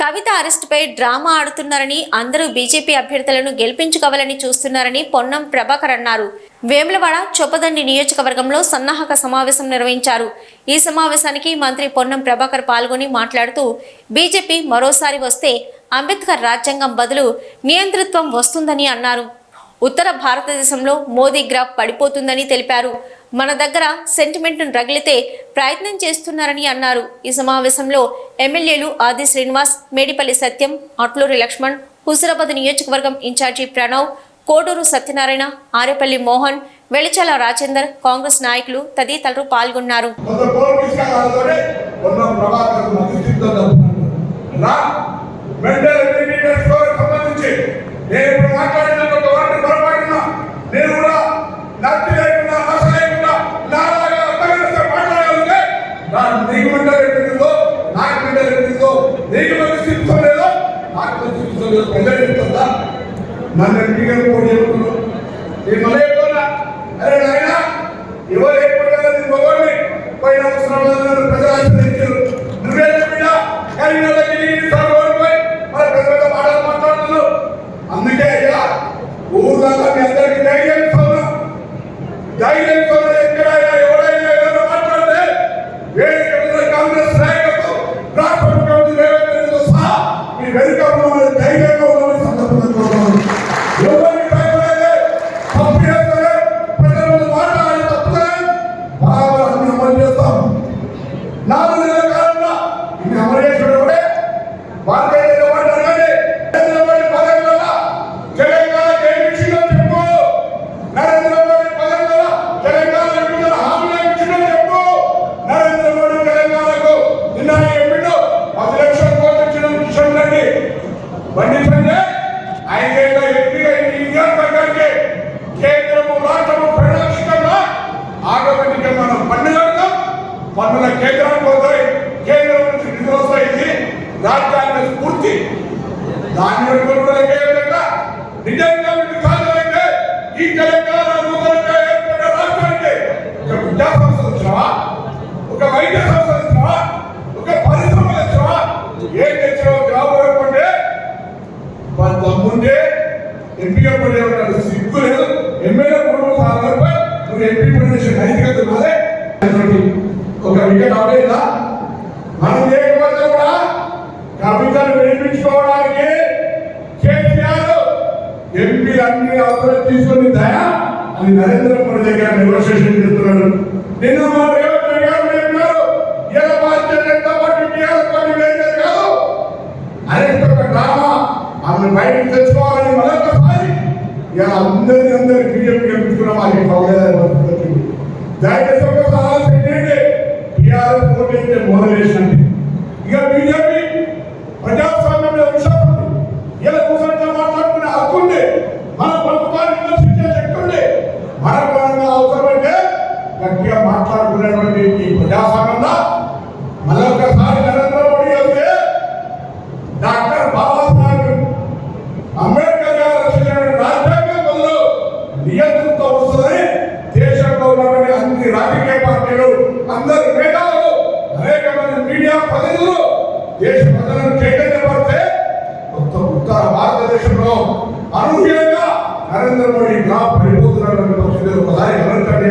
కవిత అరెస్టుపై drama ఆడుతున్నారని, అందరూ BJP అభ్యర్థులను గెలిపించుకోవాలని చూస్తున్నారని పొన్నం ప్రభాకర్ అన్నారు. వేములవాడ చొప్పదండి నియోజకవర్గంలో సన్నాహక సమావేశం నిర్వహించారు. ఈ సమావేశానికి మంత్రి పొన్నం ప్రభాకర్ పాల్గొని మాట్లాడుతూ, బీజేపీ మరోసారి వస్తే అంబేద్కర్ రాజ్యాంగం బదులు నియంతృత్వం వస్తుందని అన్నారు. ఉత్తర భారతదేశంలో మోదీ గ్రాఫ్ పడిపోతుందని తెలిపారు. మన దగ్గర సెంటిమెంట్ను రగిలితే ప్రయత్నం చేస్తున్నారని అన్నారు. ఈ సమావేశంలో ఎమ్మెల్యేలు ఆది శ్రీనివాస్, మేడిపల్లి సత్యం, అట్లూరి లక్ష్మణ్, హుజురాబాద్ నియోజకవర్గం ఇన్ఛార్జి ప్రణవ్, కోడూరు సత్యనారాయణ, ఆరేపల్లి మోహన్, వెలిచాల రాజేందర్, కాంగ్రెస్ నాయకులు తదితరులు పాల్గొన్నారు. అందుకే ఊర్లో మీ అందరికీ ధైర్యం ఎక్కడైనా ఎవరైనా ఏదైనా మాట్లాడితే వేరే కాంగ్రెస్ నాయకులు రాష్ట్ర ముఖ్యమంత్రి రేవంత్ రెడ్డితో సహా మీ వెనుక ధైర్యంగా ఉన్న సందర్భంగా ఎవరిని భయపడేది పంపిణీ ప్రజల మాట్లాడి తప్పుతాయి అన్ని అమలు చేస్తాం. 4 నెలల కాలంలో ఇన్ని అమలు చేసిన కూడా భారతీయ పన్నుల కేంద్రానికి పోతాయి, కేంద్రం నుంచి నిధులు వస్తాయి. రాజ్యాంగ స్ఫూర్తి దాని నిజంగా మీకు సాధ్యమైతే ఈ తెలంగాణ నూతనంగా ఏర్పడిన రాష్ట్రానికి ఒక విద్యా సంస్థ వచ్చినావా, ఒక వైద్య సంస్థ వచ్చినావా, ఒక పరిశ్రమ వచ్చినావా, ఏం తెచ్చినావో గ్రామం ఏర్పడే దమ్ముంటే ఎంపీగా పడే ఉంటాడు. సిగ్గు లేదు. ఎమ్మెల్యే కుటుంబం సాధారణపై నువ్వు ఎంపీ పనిచేసే నైతికత ఉన్నదే. ఒక వికెట్ అవలేదా? మనం లేకపోతే కూడా కవితను వినిపించుకోవడానికి కేసీఆర్ ఎంపీలన్నీ అవసరం తీసుకుని దయా అని నరేంద్ర మోడీ దగ్గర నెగోషియేషన్ చేస్తున్నాడు. నిన్న మా రేవంత్ రెడ్డి గారు చెప్పినారు, ఇలా Bharatiya Janata party TRS party వేరేది కాదు, అరెస్ట్ ఒక డ్రామా, ఆమెను బయటకు తెచ్చుకోవాలని మరొకసారి ఇలా అందరి బీజేపీ గెలిపించుకున్న వాళ్ళకి కావలేదు. దయచేసి ఒకసారి ఆలోచించండి. టీఆర్ఎస్ ఓటైతే మొదలేసినట్టు ఇక బీజేపీ ప్రజాస్వామ్యంలో విషయం ఇలా కూర్చొని మాట్లాడుకునే హక్కు ఉంది. మన ప్రభుత్వాన్ని విమర్శించే శక్తి ఉంది. మన పరంగా అవసరమైతే గట్టిగా మాట్లాడుకునేటువంటి ఈ ప్రజాస్వామ్యంలో మరొకసారి నరేంద్ర మోడీ వస్తే డాక్టర్ బాబాసాహెబ్ అంబేద్కర్ గారు రచించిన రాజ్యాంగం బదులు నియంత్రణతో వస్తుందని దేశంలో ఉన్నటువంటి అన్ని రాజకీయ పార్టీలు, అందరు మేధావులు, అనేక మంది మీడియా ప్రతినిధులు దేశ ప్రజలను చైతన్యపడితే ఉత్తర భారతదేశంలో అనూహ్యంగా నరేంద్ర మోడీ గ్రాఫ్ పడిపోతున్నటువంటి ఒకసారి గమనించండి.